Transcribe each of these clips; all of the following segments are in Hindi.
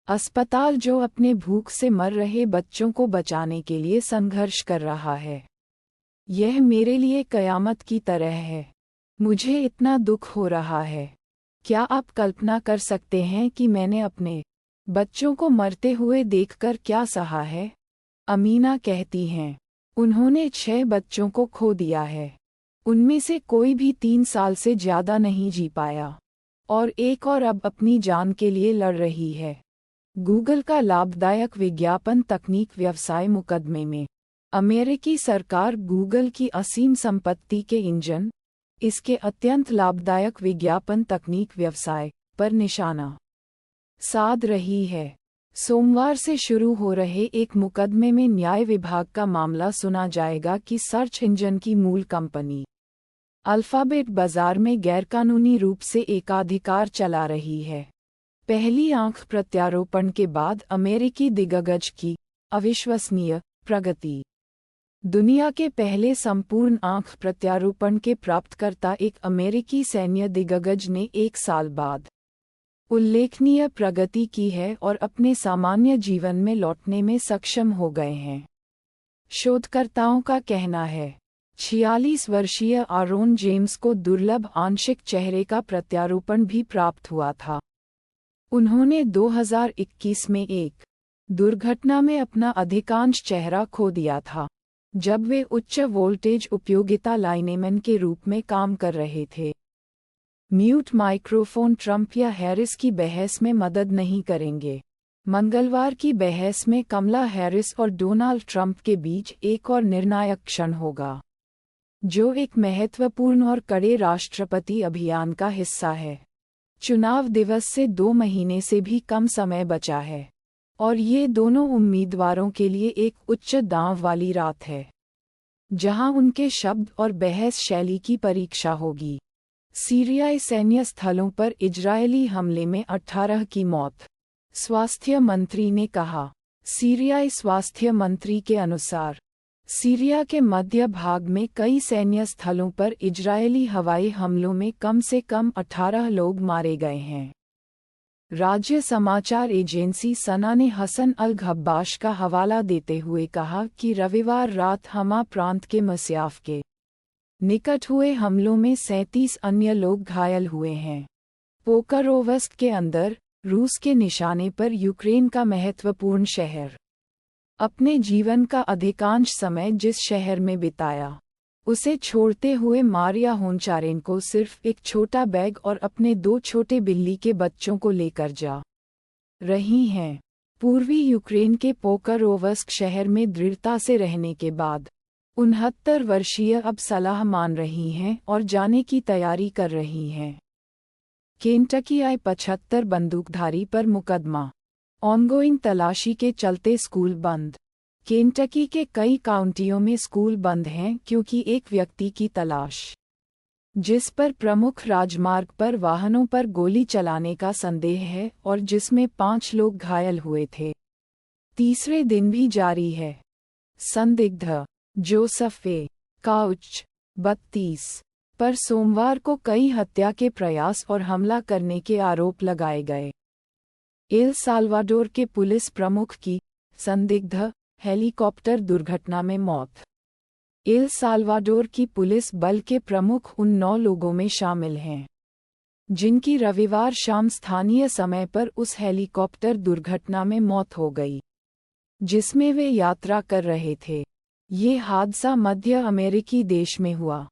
अस्पताल जो अपने भूख से मर रहे बच्चों को बचाने के लिए संघर्ष कर रहा है। यह मेरे लिए कयामत की तरह है। मुझे इतना दुख हो रहा है। क्या आप कल्पना कर सकते हैं कि मैंने अपने बच्चों को मरते हुए देखकर क्या सहा है? अमीना कहती हैं, उन्होंने 6 बच्चों को खो दिया है। उनमें से कोई भी 3 साल से ज़्यादा नहीं जी पाया, और एक और अब अपनी जान के लिए लड़ रही है। गूगल का लाभदायक विज्ञापन तकनीक व्यवसाय मुकदमे में अमेरिकी सरकार गूगल की असीम संपत्ति के इंजन, इसके अत्यंत लाभदायक विज्ञापन तकनीक व्यवसाय पर निशाना साध रही है। सोमवार से शुरू हो रहे एक मुकदमे में न्याय विभाग का मामला सुना जाएगा कि सर्च इंजन की मूल कंपनी अल्फाबेट बाजार में गैरकानूनी रूप से एकाधिकार चला रही है। पहली आंख प्रत्यारोपण के बाद अमेरिकी दिग्गज की अविश्वसनीय प्रगति। दुनिया के पहले संपूर्ण आंख प्रत्यारोपण के प्राप्तकर्ता एक अमेरिकी सैन्य दिग्गज ने 1 साल बाद उल्लेखनीय प्रगति की है और अपने सामान्य जीवन में लौटने में सक्षम हो गए हैं। शोधकर्ताओं का कहना है 46 वर्षीय आरोन जेम्स को दुर्लभ आंशिक चेहरे का प्रत्यारोपण भी प्राप्त हुआ था। उन्होंने 2021 में एक दुर्घटना में अपना अधिकांश चेहरा खो दिया था, जब वे उच्च वोल्टेज उपयोगिता लाइनेमैन के रूप में काम कर रहे थे। म्यूट माइक्रोफोन ट्रंप या हैरिस की बहस में मदद नहीं करेंगे। मंगलवार की बहस में कमला हैरिस और डोनाल्ड ट्रंप के बीच एक और निर्णायक क्षण होगा, जो एक महत्वपूर्ण और कड़े राष्ट्रपति अभियान का हिस्सा है। चुनाव दिवस से 2 महीने से भी कम समय बचा है, और ये दोनों उम्मीदवारों के लिए एक उच्च दांव वाली रात है, जहां उनके शब्द और बहस शैली की परीक्षा होगी। सीरियाई सैन्य स्थलों पर इजरायली हमले में 18 की मौत, स्वास्थ्य मंत्री ने कहा। सीरियाई स्वास्थ्य मंत्री के अनुसार सीरिया के मध्य भाग में कई सैन्य स्थलों पर इजरायली हवाई हमलों में कम से कम 18 लोग मारे गए हैं। राज्य समाचार एजेंसी सना ने हसन अल घब्बाश का हवाला देते हुए कहा कि रविवार रात हमा प्रांत के मस्याफ के निकट हुए हमलों में 37 अन्य लोग घायल हुए हैं। पोकरोवस्क के अंदर रूस के निशाने पर यूक्रेन का महत्वपूर्ण शहर अपने जीवन का अधिकांश समय जिस शहर में बिताया, उसे छोड़ते हुए मारिया होनचारेंको सिर्फ एक छोटा बैग और अपने 2 छोटे बिल्ली के बच्चों को लेकर जा रही हैं। पूर्वी यूक्रेन के पोकरोवस्क शहर में दृढ़ता से रहने के बाद 69 वर्षीय अब सलाह मान रही हैं और जाने की तैयारी कर रही हैं। केंटकी आए 75 बंदूकधारी पर मुकदमा। ऑनगोइंग तलाशी के चलते स्कूल बंद। केंटकी के कई काउंटियों में स्कूल बंद हैं क्योंकि एक व्यक्ति की तलाश, जिस पर प्रमुख राजमार्ग पर वाहनों पर गोली चलाने का संदेह है और जिसमें 5 लोग घायल हुए थे, तीसरे दिन भी जारी है। संदिग्ध जोसेफ ए काउच 32 पर सोमवार को कई हत्या के प्रयास और हमला करने के आरोप लगाए गए। एल साल्वाडोर के पुलिस प्रमुख की संदिग्ध हेलीकॉप्टर दुर्घटना में मौत। एल साल्वाडोर की पुलिस बल के प्रमुख उन 9 लोगों में शामिल हैं, जिनकी रविवार शाम स्थानीय समय पर उस हेलीकॉप्टर दुर्घटना में मौत हो गई, जिसमें वे यात्रा कर रहे थे। ये हादसा मध्य अमेरिकी देश में हुआ।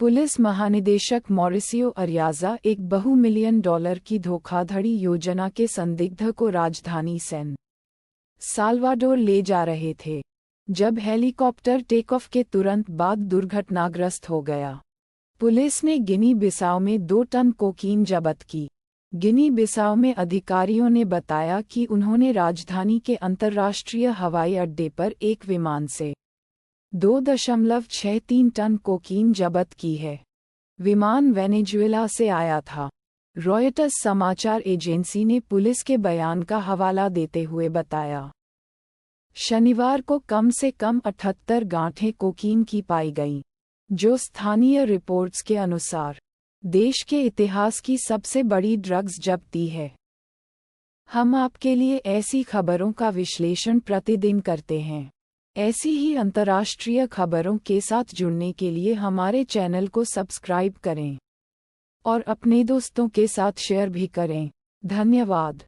पुलिस महानिदेशक मॉरिसियो अरियाजा एक बहु-मिलियन डॉलर की धोखाधड़ी योजना के संदिग्ध को राजधानी सैन साल्वाडोर ले जा रहे थे, जब हेलीकॉप्टर टेक ऑफ के तुरंत बाद दुर्घटनाग्रस्त हो गया। पुलिस ने गिनी बिसाऊ में 2 टन कोकीन जब्त की। गिनी बिसाऊ में अधिकारियों ने बताया कि उन्होंने राजधानी के अंतर्राष्ट्रीय हवाई अड्डे पर एक विमान से 2.63 टन कोकीन जब्त की है। विमान वेनेजुएला से आया था। रॉयटर्स समाचार एजेंसी ने पुलिस के बयान का हवाला देते हुए बताया। शनिवार को कम से कम 78 गांठें कोकीन की पाई गईं, जो स्थानीय रिपोर्ट्स के अनुसार देश के इतिहास की सबसे बड़ी ड्रग्स जब्ती है। हम आपके लिए ऐसी खबरों का विश्लेषण प्रतिदिन करते हैं। ऐसी ही अंतर्राष्ट्रीय खबरों के साथ जुड़ने के लिए हमारे चैनल को सब्सक्राइब करें और अपने दोस्तों के साथ शेयर भी करें। धन्यवाद।